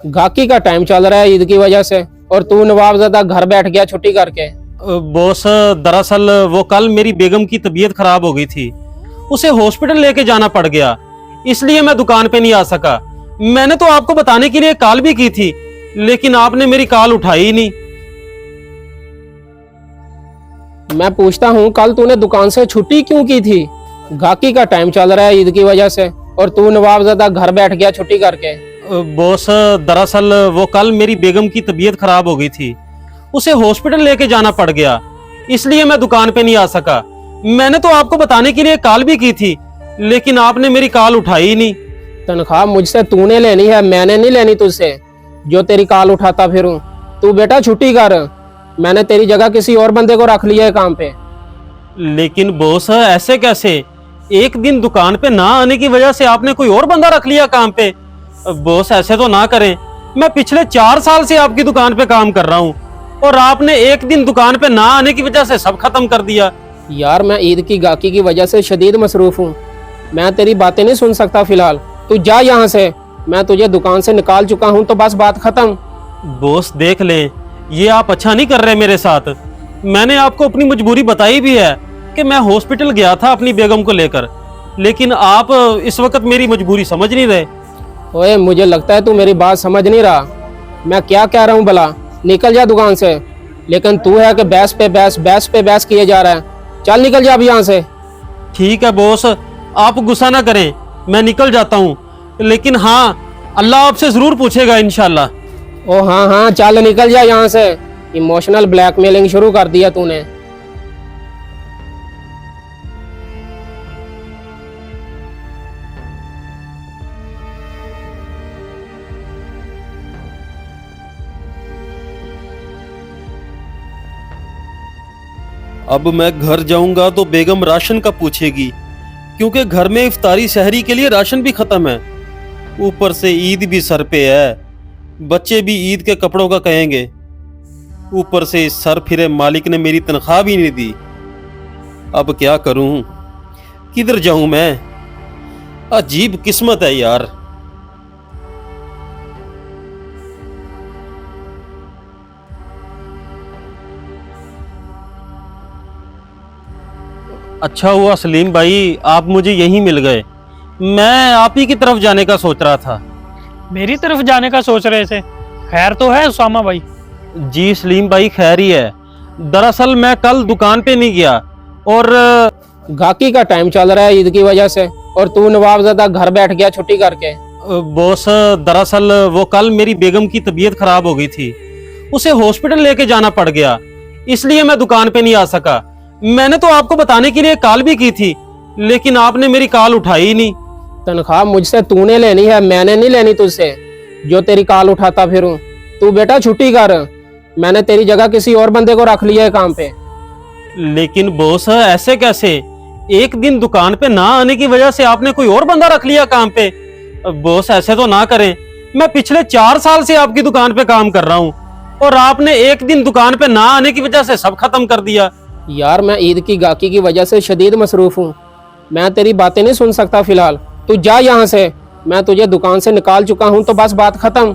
गाकी का टाइम चल रहा है ईद की वजह से, और तू नवाबजादा घर बैठ गया छुट्टी करके। बॉस, दरअसल वो कल मेरी बेगम की तबीयत खराब हो गई थी, उसे हॉस्पिटल लेके जाना पड़ गया, इसलिए मैं दुकान पे नहीं आ सका। मैंने तो आपको बताने के लिए कॉल भी की थी, लेकिन आपने मेरी कॉल उठाई ही नहीं। मैं पूछता हूँ कल तूने दुकान से छुट्टी क्यों की थी? गाकी का टाइम चल रहा है ईद की वजह से, और तू नवाबजादा घर बैठ गया छुट्टी करके। बॉस, दरअसल वो कल मेरी बेगम की तबीयत खराब हो गई थी, उसे हॉस्पिटल लेके जाना पड़ गया, इसलिए मैं दुकान पे नहीं आ सका। मैंने तो आपको बताने के लिए कॉल भी की थी, लेकिन आपने मेरी कॉल उठाई ही नहीं। तनख्वाह मुझसे तूने लेनी है, मैंने नहीं लेनी तुझसे जो तेरी कॉल उठाता फिरूं। तू बेटा छुट्टी कर, मैंने तेरी जगह किसी और बंदे को रख लिया है काम पे। लेकिन बॉस, ऐसे कैसे? एक दिन दुकान पे ना आने की वजह से आपने कोई और बंदा रख लिया काम पे? बॉस, ऐसे तो ना करें। मैं पिछले 4 साल से आपकी दुकान पे काम कर रहा हूँ, और आपने एक दिन दुकान पे ना आने की वजह से सब खत्म कर दिया। यार मैं ईद की गाकी की वजह से शदीद मसरूफ हूँ, मैं तेरी बातें नहीं सुन सकता फिलहाल। तू जा यहाँ से, मैं तुझे दुकान से निकाल चुका हूँ, तो बस बात खत्म। बॉस देख ले, ये आप अच्छा नहीं कर रहे मेरे साथ। मैंने आपको अपनी मजबूरी बताई भी है कि मैं हॉस्पिटल गया था अपनी बेगम को लेकर, लेकिन आप इस वक्त मेरी मजबूरी समझ नहीं रहे। ओए, मुझे लगता है तू मेरी बात समझ नहीं रहा। मैं क्या कह रहा हूँ भला? निकल जा दुकान से। लेकिन तू है कि बहस पे बहस किए जा रहा है। चल निकल जा अब यहाँ से। ठीक है बॉस, आप गुस्सा ना करें, मैं निकल जाता हूँ, लेकिन हाँ, अल्लाह आपसे जरूर पूछेगा इंशाल्लाह। ओ हाँ हाँ, चल निकल जा यहाँ से। इमोशनल ब्लैकमेलिंग शुरू कर दिया तूने। अब मैं घर जाऊंगा तो बेगम राशन का पूछेगी, क्योंकि घर में इफ्तारी सहरी के लिए राशन भी खत्म है। ऊपर से ईद भी सर पे है, बच्चे भी ईद के कपड़ों का कहेंगे। ऊपर से इस सर फिरे मालिक ने मेरी तनख्वाह भी नहीं दी। अब क्या करूं, किधर जाऊं मैं? अजीब किस्मत है यार। अच्छा हुआ सलीम भाई, आप मुझे यहीं मिल गए। मैं आप ही की तरफ जाने का सोच रहा था। मेरी तरफ जाने का सोच रहे थे? खैर तो है उसामा भाई? जी सलीम भाई, खैर ही है। दरअसल मैं कल दुकान पे नहीं गया, और गाकी का टाइम चल रहा है ईद की वजह से, और तू नवाबजादा घर बैठ गया छुट्टी करके। बॉस, दरअसल वो कल मेरी बेगम की तबीयत खराब हो गई थी, उसे हॉस्पिटल लेके जाना पड़ गया, इसलिए मैं दुकान पे नहीं आ सका। मैंने तो आपको बताने के लिए कॉल भी की थी, लेकिन आपने मेरी कॉल उठाई ही नहीं। तनख्वाह मुझसे तूने लेनी है, मैंने नहीं लेनी तुझसे जो तेरी कॉल उठाता फिरूं। तू बेटा छुट्टी कर, मैंने तेरी जगह किसी और बंदे को रख लिया है काम पे। लेकिन बॉस, ऐसे कैसे? एक दिन दुकान पे ना आने की वजह से आपने कोई और बंदा रख लिया काम पे? बॉस, ऐसे तो ना करें। मैं पिछले 4 साल से आपकी दुकान पे काम कर रहा हूँ, और आपने एक दिन दुकान पे ना आने की वजह से सब खत्म कर दिया। यार मैं ईद की गाकी की वजह से शदीद मसरूफ हूँ, मैं तेरी बातें नहीं सुन सकता फिलहाल। तू जा यहाँ से, मैं तुझे दुकान से निकाल चुका हूँ, तो बस बात खत्म।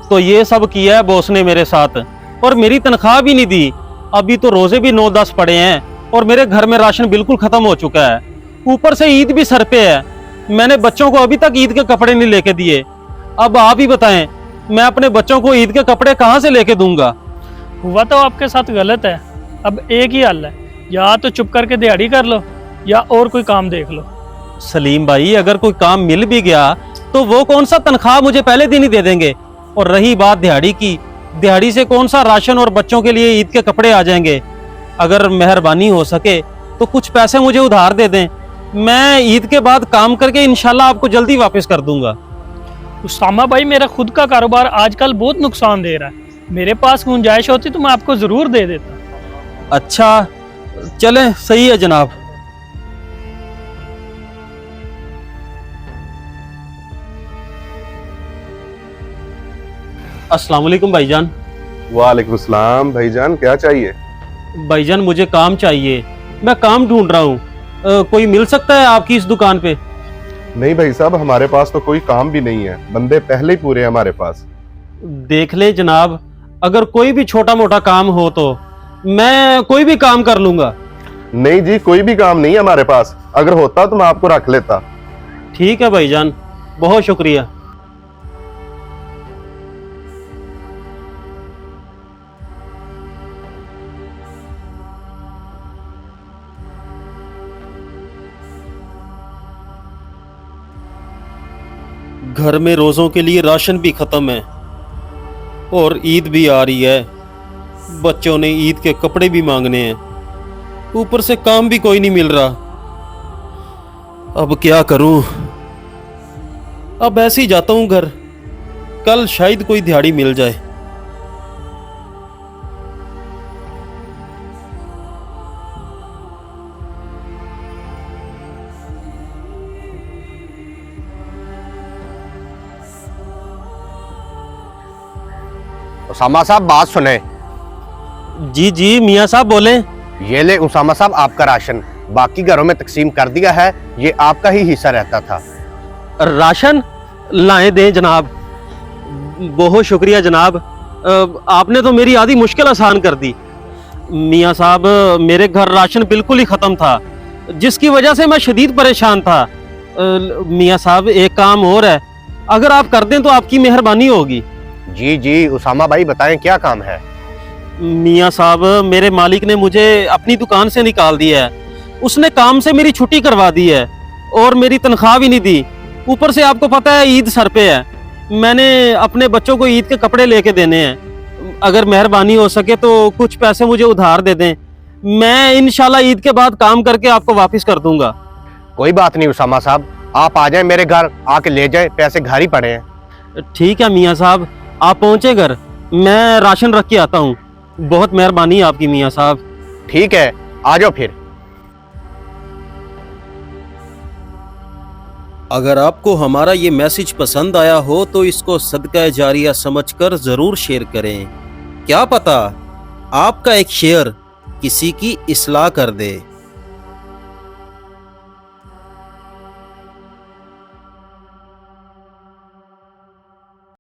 तो ये सब किया है बॉस ने मेरे साथ, और मेरी तनख्वाह भी नहीं दी। अभी तो रोजे भी 9-10 पड़े हैं, और मेरे घर में राशन बिल्कुल खत्म हो चुका है। ऊपर से ईद भी सर पे है, मैंने बच्चों को अभी तक ईद के कपड़े नहीं लेके दिए। अब आप ही बताएं, मैं अपने बच्चों को ईद के कपड़े कहाँ से लेके दूंगा? हुआ तो आपके साथ गलत है। अब एक ही हल है, या तो चुप करके दिहाड़ी कर लो, या और कोई काम देख लो। सलीम भाई, अगर कोई काम मिल भी गया तो वो कौन सा तनख्वाह मुझे पहले दिन ही दे देंगे? और रही बात दिहाड़ी की, दिहाड़ी से कौन सा राशन और बच्चों के लिए ईद के कपड़े आ जाएंगे? अगर मेहरबानी हो सके तो कुछ पैसे मुझे उधार दे दें, मैं ईद के बाद काम करके इंशाल्लाह आपको जल्दी वापस कर दूंगा। उसामा भाई, मेरा खुद का कारोबार आजकल बहुत नुकसान दे रहा है। मेरे पास गुंजाइश होती तो मैं आपको जरूर दे देता। अच्छा चले, सही है जनाब। अस्सलाम वालेकुम भाईजान। वालेकुम सलाम भाईजान, क्या चाहिए? भाईजान मुझे काम चाहिए, मैं काम ढूंढ रहा हूँ। कोई मिल सकता है आपकी इस दुकान पे? नहीं भाई साहब, हमारे पास तो कोई काम भी नहीं है, बंदे पहले ही पूरे हैं हमारे पास। देख ले जनाब, अगर कोई भी छोटा मोटा काम हो तो मैं कोई भी काम कर लूंगा। नहीं जी, कोई भी काम नहीं है हमारे पास। अगर होता तो मैं आपको रख लेता। ठीक है भाईजान, बहुत शुक्रिया। घर में रोज़ों के लिए राशन भी ख़त्म है और ईद भी आ रही है। बच्चों ने ईद के कपड़े भी मांगने हैं, ऊपर से काम भी कोई नहीं मिल रहा। अब क्या करूं? अब ऐसे ही जाता हूं घर, कल शायद कोई दिहाड़ी मिल जाए। उसामा साहब बात सुने। जी जी मियाँ साहब बोले। ये ले उसामा साहब आपका राशन, बाकी घरों में तकसीम कर दिया है, ये आपका ही हिस्सा रहता था। राशन लाए दें जनाब, बहुत शुक्रिया जनाब। आपने तो मेरी आधी मुश्किल आसान कर दी। मियाँ साहब, मेरे घर राशन बिल्कुल ही ख़त्म था, जिसकी वजह से मैं शदीद परेशान था। मियाँ साहब एक काम और है, अगर आप कर दें तो आपकी मेहरबानी होगी। जी जी उसामा भाई बताएं क्या काम है। मियाँ साहब, मेरे मालिक ने मुझे अपनी दुकान से निकाल दिया है। उसने काम से मेरी छुट्टी करवा दी है और मेरी तनख्वाह भी नहीं दी। ऊपर से आपको पता है ईद सर पे है, मैंने अपने बच्चों को ईद के कपड़े लेके देने हैं। अगर मेहरबानी हो सके तो कुछ पैसे मुझे उधार दे दें, मैं इंशाल्लाह ईद के बाद काम करके आपको वापस कर दूंगा। कोई बात नहीं उसामा साहब, आप आ जाएं मेरे घर, आके ले जाएं, पैसे घर ही पड़े हैं। ठीक है मियाँ साहब, आप पहुँचे घर, मैं राशन रख के आता हूँ। बहुत मेहरबानी आपकी मियाँ साहब। ठीक है, आ जाओ फिर। अगर आपको हमारा ये मैसेज पसंद आया हो तो इसको सदका जारिया समझकर जरूर शेयर करें। क्या पता आपका एक शेयर किसी की इस्लाह कर दे।